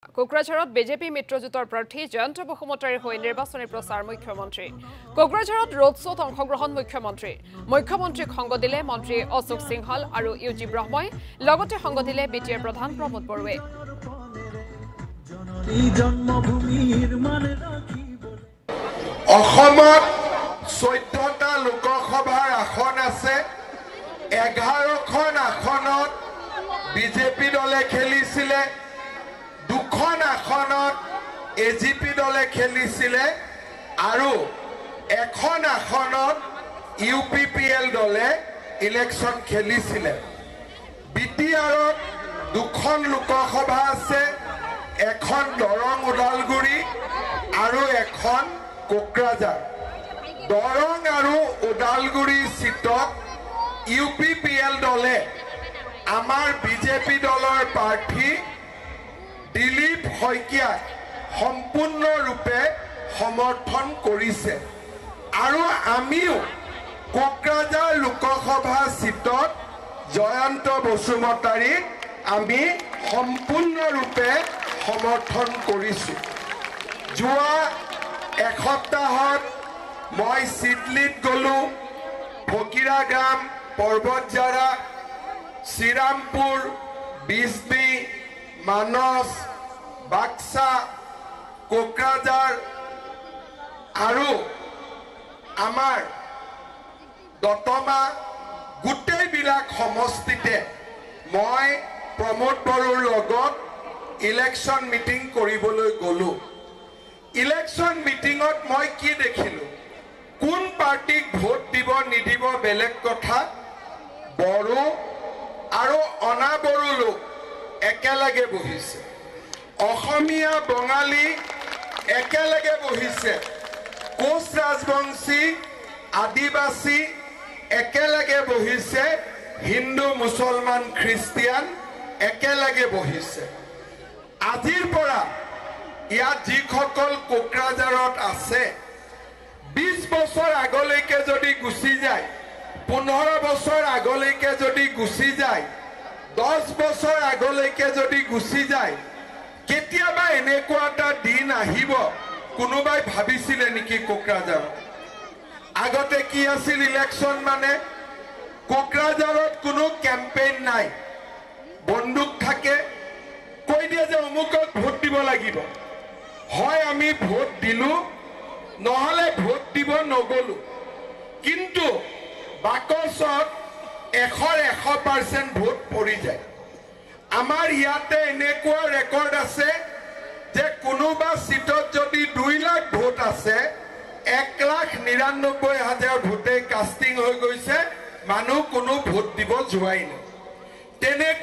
কোকৰাঝাৰত বিজেপি মিত্ৰজোঁটৰ প্ৰাৰ্থী জয়ন্ত বসুমতাৰীৰ হৈ নিৰ্বাচনী প্ৰচাৰ মুখ্যমন্ত্ৰী কোকৰাঝাৰত ৰোড শ্ব'ত অংশগ্ৰহণ মুখ্যমন্ত্ৰীক সংগ দিলে মন্ত্ৰী অশোক সিংহল আৰু ইউজি ব্ৰহ্মই লগতে সংগ দিলে বিটিআৰ প্ৰধান প্ৰমোদ বৰুৱে অসমত 14টা লোকসভাৰ আসন আছে 11খন আসনত বিজেপি দলে খেলিছিলে দুখন আসনত এজিপি দলে খেলিছিলে আৰু এখন আসনত ইউপিপিএল দলে ইলেকশন খেলিছিলে বিটিআৰত দুখন লোকসভা আছে এখন দৰং ওদালগুৰি আৰু এখন কোকৰাঝাৰ দৰং আৰু ওদালগুৰি সিটত ইউপিপিএল দলে আমাৰ বিজেপি দলৰ প্ৰাৰ্থী দিলীপ শইকীয়া সম্পূৰ্ণ ৰূপে সমৰ্থন কৰিছে আৰু আমিও কোকৰাঝাৰ লোকসভা সিটত জয়ন্ত বসুমতাৰীক আমি সম্পূৰ্ণ ৰূপে সমৰ্থন কৰিছো যোৱা এসপ্তাহত মই সিডলিত গলো ফকিৰা গ্ৰাম পৰ্বতজাৰা শ্ৰীৰামপুৰ বিজবি মানস বাক্সা কোকৰাঝাৰ আৰু আমাৰ দতমা গোটেইবিলাক সমষ্টিতে মই প্ৰমোদ বৰুৰ লগত ইলেকশন মিটিং কৰিবলৈ গলো ইলেকশন মিটিঙত মই কি দেখিলো কোন পাৰ্টিক ভোট দিব নিদিব বেলেগ কথা বড়ো আৰু অনাবড়ো লোক একেলগে বহিছে অসমীয়া বঙালী একেলগে বহিছে কোচ ৰাজবংশী আদিবাসী একেলগে বহিছে হিন্দু মুছলমান খ্ৰীষ্টিয়ান একেলগে বহিছে আজিৰ পৰা ইয়াত যিসকল কোকৰাঝাৰত আছে 20 বছৰ আগলৈকে যদি গুচি যায় 15 বছৰ আগলৈকে যদি গুচি যায় 10 বছৰ আগলৈকে যদি গুচি যায় কেতিয়াবা এনেকুৱা এটা দিন আহিব কোনোবাই ভাবিছিলে নেকি কোকৰাঝাৰত আগতে কি আছিল ইলেকশন মানে কোকৰাঝাৰত কোনো কেম্পেইন নাই বন্দুক থাকে কৈ দিয়ে যে অমুকক ভোট দিব লাগিব হয় আমি ভোট দিলো নহলে ভোট দিব নগলো কিন্তু বাকচত 100% ভোট পৰি যায় আমাৰ ইয়াতে এনেকুৱা ৰেকৰ্ড আছে যে কোনোবা সিটত যদি 2 লাখ ভোট আছে 1,99,000 ভোটে কাস্টিং হৈ গৈছে মানুহ কোনো ভোট দিব যোৱাই নাই তেনে